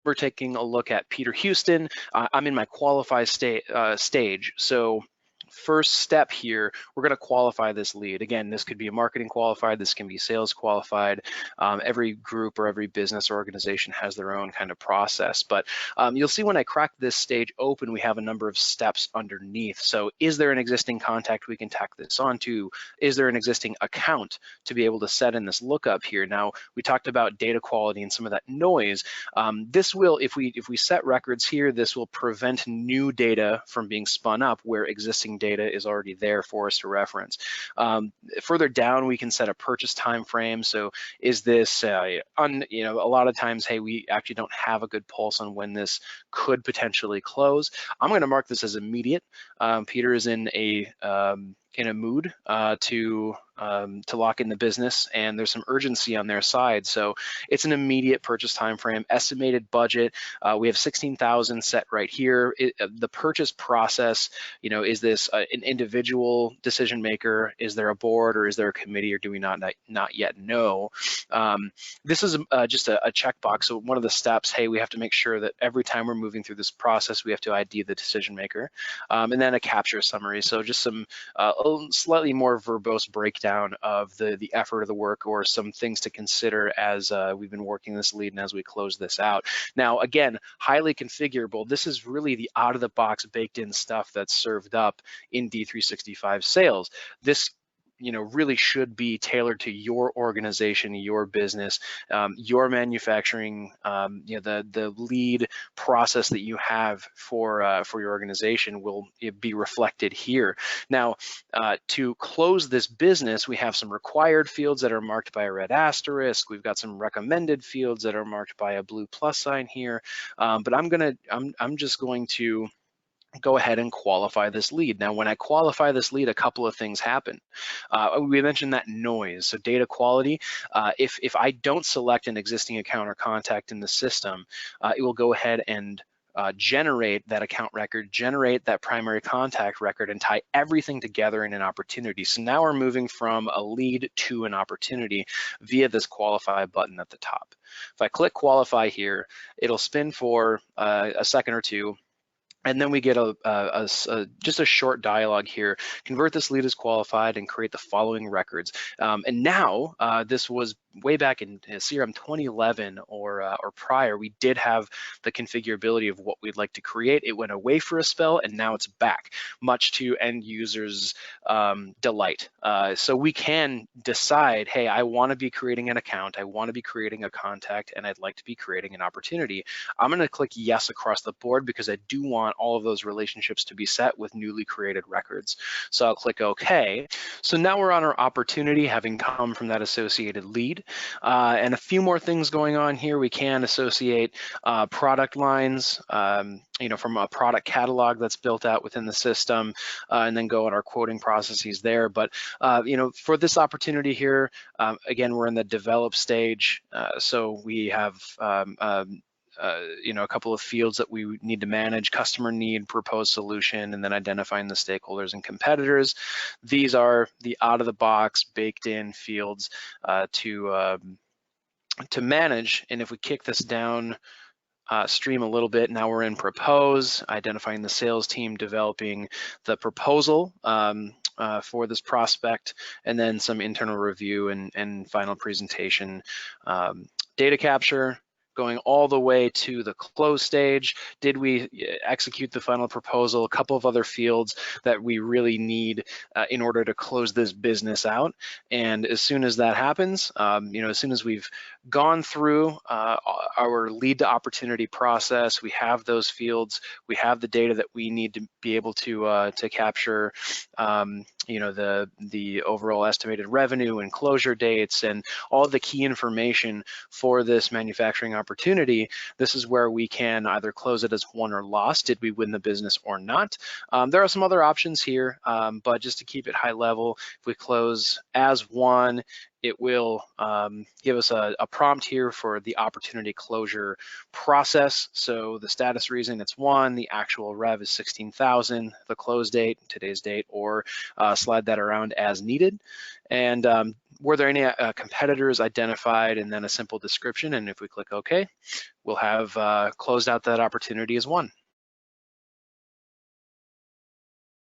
we're taking a look at Peter Houston. I'm in my qualify stage. So first step here, we're going to qualify this lead. Again, this could be a marketing qualified, this can be sales qualified. Every group or every business or organization has their own kind of process. But you'll see when I crack this stage open, we have a number of steps underneath. So is there an existing contact we can tack this onto? Is there an existing account to be able to set in this lookup here? Now, we talked about data quality and some of that noise. This will, if we set records here, this will prevent new data from being spun up where existing data is already there for us to reference. Further down, we can set a purchase time frame. So is this, a lot of times, hey, we actually don't have a good pulse on when this could potentially close. I'm going to mark this as immediate. Peter is in a mood to lock in the business, and there's some urgency on their side. So it's an immediate purchase time frame. Estimated budget, we have 16,000 set right here. The purchase process, is this an individual decision maker? Is there a board, or is there a committee, or do we not yet know? This is just a checkbox. So one of the steps, hey, we have to make sure that every time we're moving through this process, we have to ID the decision maker, and then a capture summary. So just some a slightly more verbose breakdown of the effort of the work, or some things to consider as we've been working this lead and as we close this out. Now, again, highly configurable. This is really the out-of-the-box baked-in stuff that's served up in D365 Sales. This really should be tailored to your organization, your business, your manufacturing, the lead process that you have for your organization will be reflected here. Now, to close this business, we have some required fields that are marked by a red asterisk. We've got some recommended fields that are marked by a blue plus sign here. But I'm just going to go ahead and qualify this lead. Now, when I qualify this lead, a couple of things happen. We mentioned that noise, so data quality. If I don't select an existing account or contact in the system, it will go ahead and generate that account record, generate that primary contact record, and tie everything together in an opportunity. So now we're moving from a lead to an opportunity via this qualify button at the top. If I click qualify here, it'll spin for a second or two, and then we get just a short dialogue here. Convert this lead as qualified and create the following records. And now, this was way back in CRM 2011 or prior, we did have the configurability of what we'd like to create. It went away for a spell, and now it's back, much to end users' delight. So we can decide, hey, I want to be creating an account, I want to be creating a contact, and I'd like to be creating an opportunity. I'm going to click yes across the board because I do want all of those relationships to be set with newly created records. So I'll click OK. So now we're on our opportunity, having come from that associated lead. And a few more things going on here. We can associate product lines, from a product catalog that's built out within the system, and then go on our quoting processes there. But for this opportunity here, again, we're in the develop stage, so we have a couple of fields that we need to manage: customer need, proposed solution, and then identifying the stakeholders and competitors. These are the out-of-the-box, baked-in fields to manage. And if we kick this down stream a little bit, now we're in propose, identifying the sales team, developing the proposal for this prospect, and then some internal review and final presentation. Data capture, going all the way to the close stage. Did we execute the final proposal? A couple of other fields that we really need in order to close this business out. And as soon as that happens, as soon as we've gone through our lead to opportunity process, we have those fields, we have the data that we need to be able to capture, the overall estimated revenue and closure dates and all the key information for this manufacturing opportunity. This is where we can either close it as won or lost. Did we win the business or not? There are some other options here, but just to keep it high level, if we close as won, it will give us a prompt here for the opportunity closure process. So the status reason, it's 1, the actual rev is 16,000, the close date, today's date, or slide that around as needed. And were there any competitors identified, and then a simple description. And if we click OK, we'll have closed out that opportunity as 1.